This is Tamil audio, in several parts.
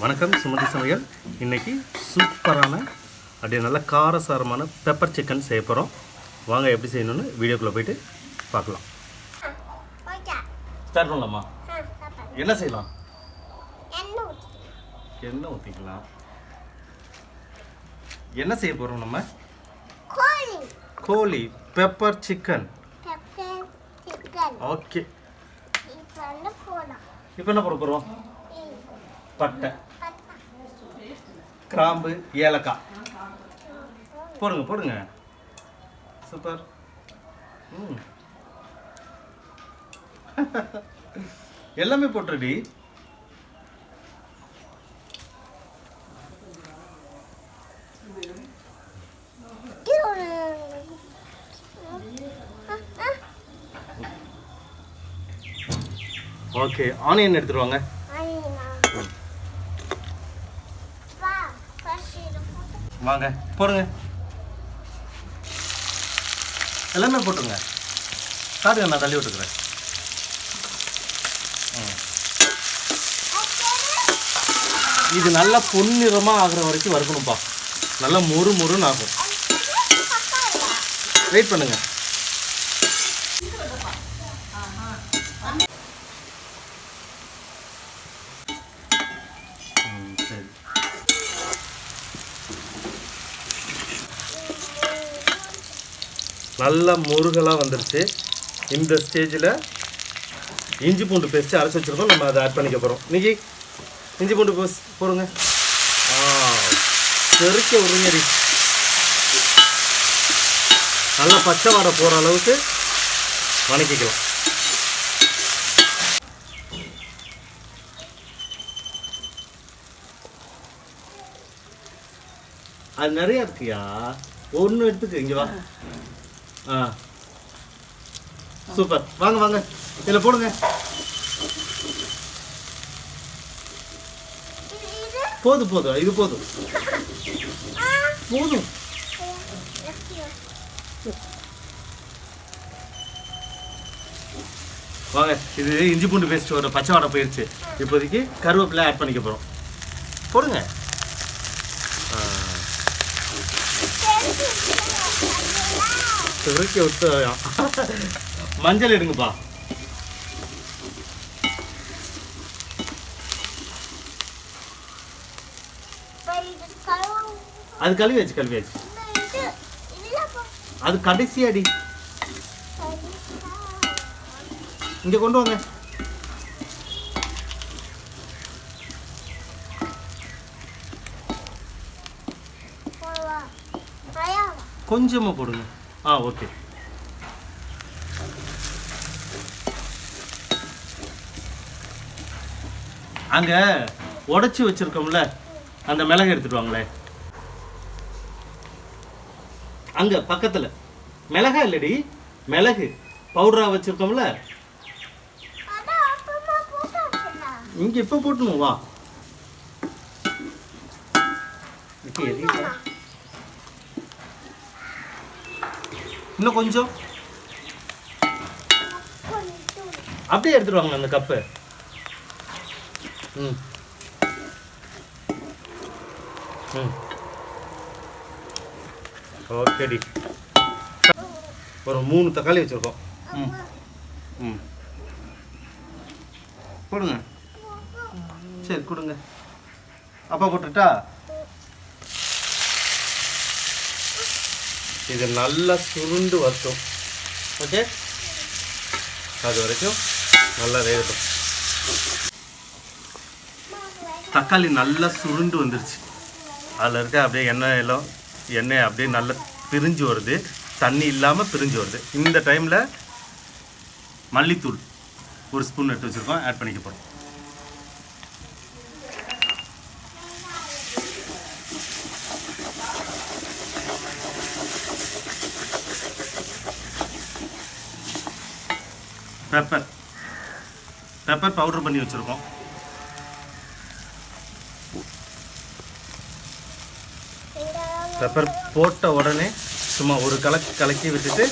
வணக்கம் சுமதி சமையல். இன்றைக்கி சூப்பரான அப்படியே நல்ல காரசாரமான பெப்பர் சிக்கன் செய்ய போகிறோம். வாங்க எப்படி செய்யணும்னு வீடியோக்குள்ளே போயிட்டு பார்க்கலாம். ஸ்டார்ட் பண்ணலாமா? என்ன செய்யலாம்? எண்ணெய் ஊற்றிக்கலாம். என்ன செய்ய போகிறோம் நம்ம? கோழி பெப்பர் சிக்கன். ஓகே, இப்போ என்ன போட போகிறோம்? பட்டை, கிராம்பு, ஏலக்காய் போடுங்க போடுங்க. சூப்பர். எல்லாமே போட்டுடி. ஓகே, ஆனியன் எடுத்துட்டு வாங்க. வாங்க போடுங்க, எல்லாமே போட்டுருங்க. காட்டுங்க, நான் தள்ளி விட்டுக்கிறேன். இது நல்லா பொன்னிறமாக ஆகிற வரைக்கும் வறுக்கணும்ப்பா. நல்லா மொறு மொறுன்னு ஆகும். வெயிட் பண்ணுங்க. சரி, நல்லா முருகலாக வந்துருச்சு. இந்த ஸ்டேஜில் இஞ்சி பூண்டு பேஸ்ட்டு அரைச்சி வச்சுருக்கோம். நம்ம அதை ஆட் பண்ணிக்க போகிறோம். இன்னைக்கு இஞ்சி பூண்டு பேஸ்ட் போடுங்க. பெருக்க உருங்கடி. நல்லா பச்சை வாடை போகிற அளவுக்கு வணக்கிக்கலாம். அது நிறையா இருக்குயா, ஒன்று எடுத்துக்கு. இங்கே வா. சூப்பர். வாங்க வாங்க, இதில் போடுங்க. போதும் போதும், இது போதும் போதும். வாங்க, இது இஞ்சி பூண்டு பேஸ்ட் ஒரு பச்சை வாடை போயிடுச்சு. இப்போதைக்கு கருவேப்பிலை ஆட் பண்ணிக்க போகிறோம். போடுங்க. துருக்கி விட்டு மஞ்சள் எடுங்கப்பா. அது கழுவியாச்சு. அது கடைசி அடி. இங்க கொண்டு வாங்க. கொஞ்சமா போடுங்க. ஓகே. அங்க உடைச்சி வச்சிருக்கோம்ல, அந்த மிளகு எடுத்துட்டு வாங்களே. அங்க பக்கத்துல மிளகா இல்லடி, மிளகு பவுடரா வச்சிருக்கோம்ல, இங்க இப்ப போட்டணும். வா, இன்னும் கொஞ்சம் அப்படியே எடுத்துட்டு வாங்க அந்த கப்பு. ஓகேடி. ஒரு 3 தக்காளி வச்சுருக்கோம். கொடுங்க. சரி கொடுங்க. அப்பா போட்டுட்டா. இது நல்லா சுருண்டு வரட்டும். ஓகே, அது வரைக்கும் நல்லா வேகட்டும். தக்காளி நல்லா சுருண்டு வந்துருச்சு. அதில் இருக்க அப்படியே எண்ணெய் அப்படியே நல்லா பிரிஞ்சு வருது. தண்ணி இல்லாமல் பிரிஞ்சு வருது. இந்த டைமில் மல்லித்தூள் ஒரு ஸ்பூன் எடுத்து வச்சுருக்கோம், ஆட் பண்ணிக்க போகிறோம். பெப்பர் பவுடர் பண்ணி வச்சுருக்கோம். பெப்பர் போட்ட உடனே சும்மா ஒரு கலக்கி விட்டுட்டு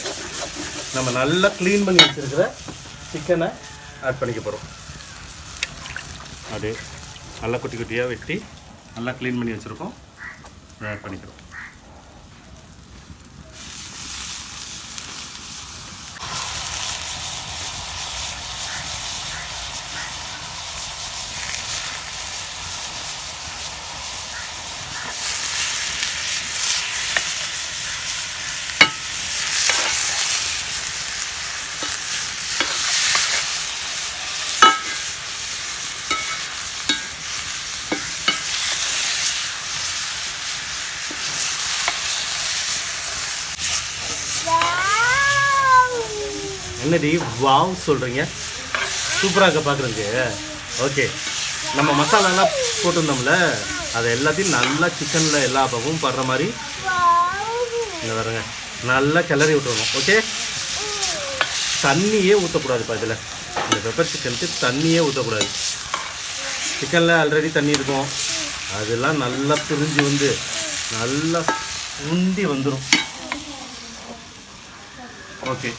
நம்ம நல்லா க்ளீன் பண்ணி வச்சுருக்கிற சிக்கனை ஆட் பண்ணிக்க போகிறோம். அது நல்லா குட்டி குட்டியாக வெட்டி நல்லா க்ளீன் பண்ணி வச்சுருக்கோம். ஆட் பண்ணிக்கிறோம். என்னடி வாவ் சொல்கிறீங்க? சூப்பராக இருக்க பார்க்குறதுக்கு. ஓகே, நம்ம மசாலாலாம் போட்டிருந்தோம்ல, அதை எல்லாத்தையும் நல்லா சிக்கனில் எல்லா பக்கமும் படுற மாதிரி இங்கே வரங்க நல்லா கிளறி விட்டுருணும். ஓகே, தண்ணியே ஊற்றக்கூடாதுப்பா இதில். இந்த பெப்பர் சிக்கனுக்கு தண்ணியே ஊற்றக்கூடாது. சிக்கனில் ஆல்ரெடி தண்ணி இருக்கும், அதெல்லாம் நல்லா பிரிஞ்சு வந்து நல்லா உந்தி வந்துடும். ஓகே,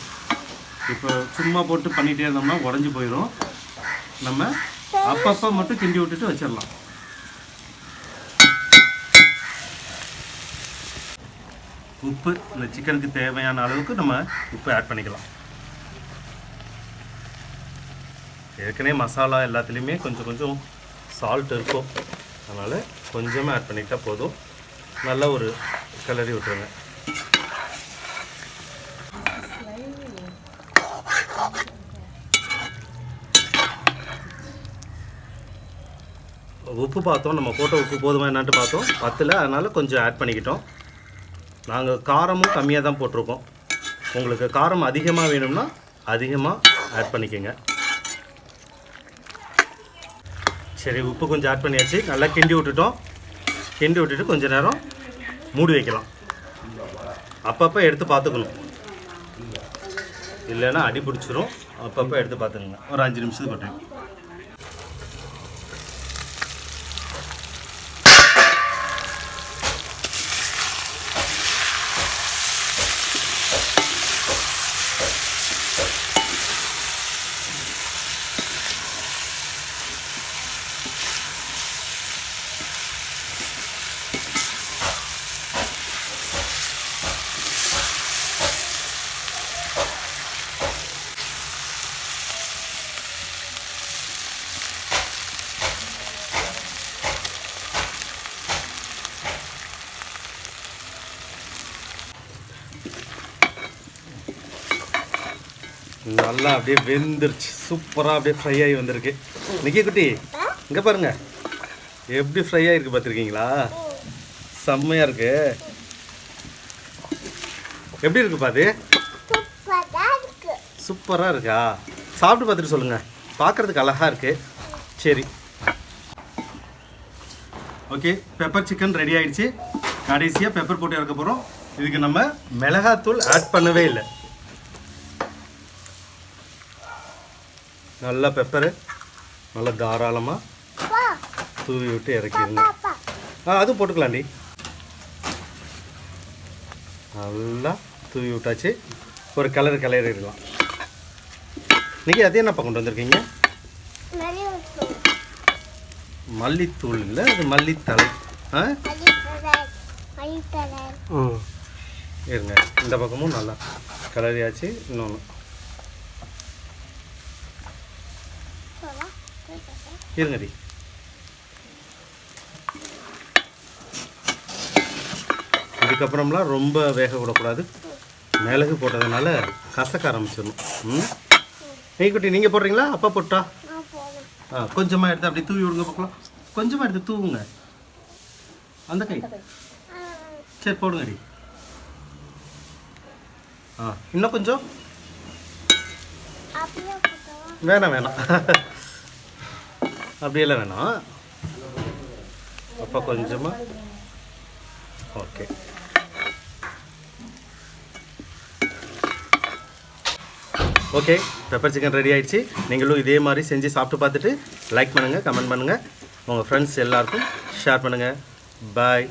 இப்போ சும்மா போட்டு பண்ணிகிட்டே இருந்தோம்னா உடஞ்சி போயிடும். நம்ம அப்பப்போ மட்டும் கிண்டி விட்டுட்டு வச்சிடலாம். உப்பு இந்த சிக்கனுக்கு தேவையான அளவுக்கு நம்ம உப்பு ஆட் பண்ணிக்கலாம். ஏற்கனவே மசாலா எல்லாத்துலேயுமே கொஞ்சம் கொஞ்சம் சால்ட் இருக்கும், அதனால் கொஞ்சமாக ஆட் பண்ணிக்கிட்டால் போதும். நல்லா ஒரு கிளறி விட்டுருங்க. உப்பு பார்த்தோம், நம்ம போட்ட உப்பு போதுமா என்னான்ட்டு பார்த்தோம், பத்தில், அதனால் கொஞ்சம் ஆட் பண்ணிக்கிட்டோம். நாங்கள் காரமும் கம்மியாக தான் போட்டிருக்கோம். உங்களுக்கு காரம் அதிகமாக வேணும்னா அதிகமாக ஆட் பண்ணிக்கோங்க. சரி, உப்பு கொஞ்சம் ஆட் பண்ணியாச்சு. நல்லா கிண்டி விட்டுட்டோம். கிண்டி விட்டுட்டு கொஞ்சம் நேரம் மூடி வைக்கலாம். அப்பப்போ எடுத்து பார்த்துக்கணும், இல்லைன்னா அடி பிடிச்சிரும். அப்பப்போ எடுத்து பார்த்துக்கோங்க. ஒரு 5 நிமிஷத்துக்கு கொட்டுங்க. நல்லா அப்படியே வெந்துருச்சு. சூப்பராக அப்படியே ஃப்ரை ஆகி வந்திருக்கு. நிக்கி குட்டி, இங்கே பாருங்க எப்படி ஃப்ரை ஆகிருக்கு, பார்த்துருக்கீங்களா? செம்மையாக இருக்கு. எப்படி இருக்கு பாது? சூப்பராக இருக்கா? சாப்பிட்டு பார்த்துட்டு சொல்லுங்கள். பார்க்குறதுக்கு அழகாக இருக்குது. சரி, ஓகே, பெப்பர் சிக்கன் ரெடி ஆகிடுச்சு. கடைசியாக பெப்பர் போட்டு இறக்க போகிறோம். இதுக்கு நம்ம மிளகாத்தூள் ஆட் பண்ணவே இல்லை. நல்லா பெப்பரு நல்லா தாராளமாக தூவி விட்டு இறக்கிடுங்க. அதுவும் போட்டுக்கலாண்டி. நல்லா தூவி விட்டாச்சு. ஒரு கிளறிடலாம். நீங்கள் அதே என்னப்பா கொண்டு வந்திருக்கீங்க? மல்லித்தூள் இல்லை, அது மல்லித்தலை. இருங்க, இந்த பக்கமும் நல்லா கிளறியாச்சு. இன்னொன்று இருங்கடி. இதுக்கப்புறம்லாம் ரொம்ப வேக விடக்கூடாது. மிளகு போட்டதுனால கசக்க ஆரம்பிச்சிடணும். நெய்க்குட்டி, நீங்கள் போடுறீங்களா? அப்பா போட்டா? கொஞ்சமாக எடுத்து அப்படி தூவி விடுங்க பார்க்கலாம். கொஞ்சமாக எடுத்து தூவுங்க. அந்த கை சரி போடுங்கடி. இன்னும் கொஞ்சம் வேணாம் அப்படியெல்லாம் வேணாம். அப்போ கொஞ்சமாக. Okay, okay, pepper chicken ready ஆகிடுச்சு. நீங்களும் இதே மாதிரி செஞ்சு சாப்பிட்டு பார்த்துட்டு லைக் பண்ணுங்கள், கமெண்ட் பண்ணுங்கள், உங்கள் ஃப்ரெண்ட்ஸ் எல்லாருக்கும் ஷேர் பண்ணுங்கள். பாய்.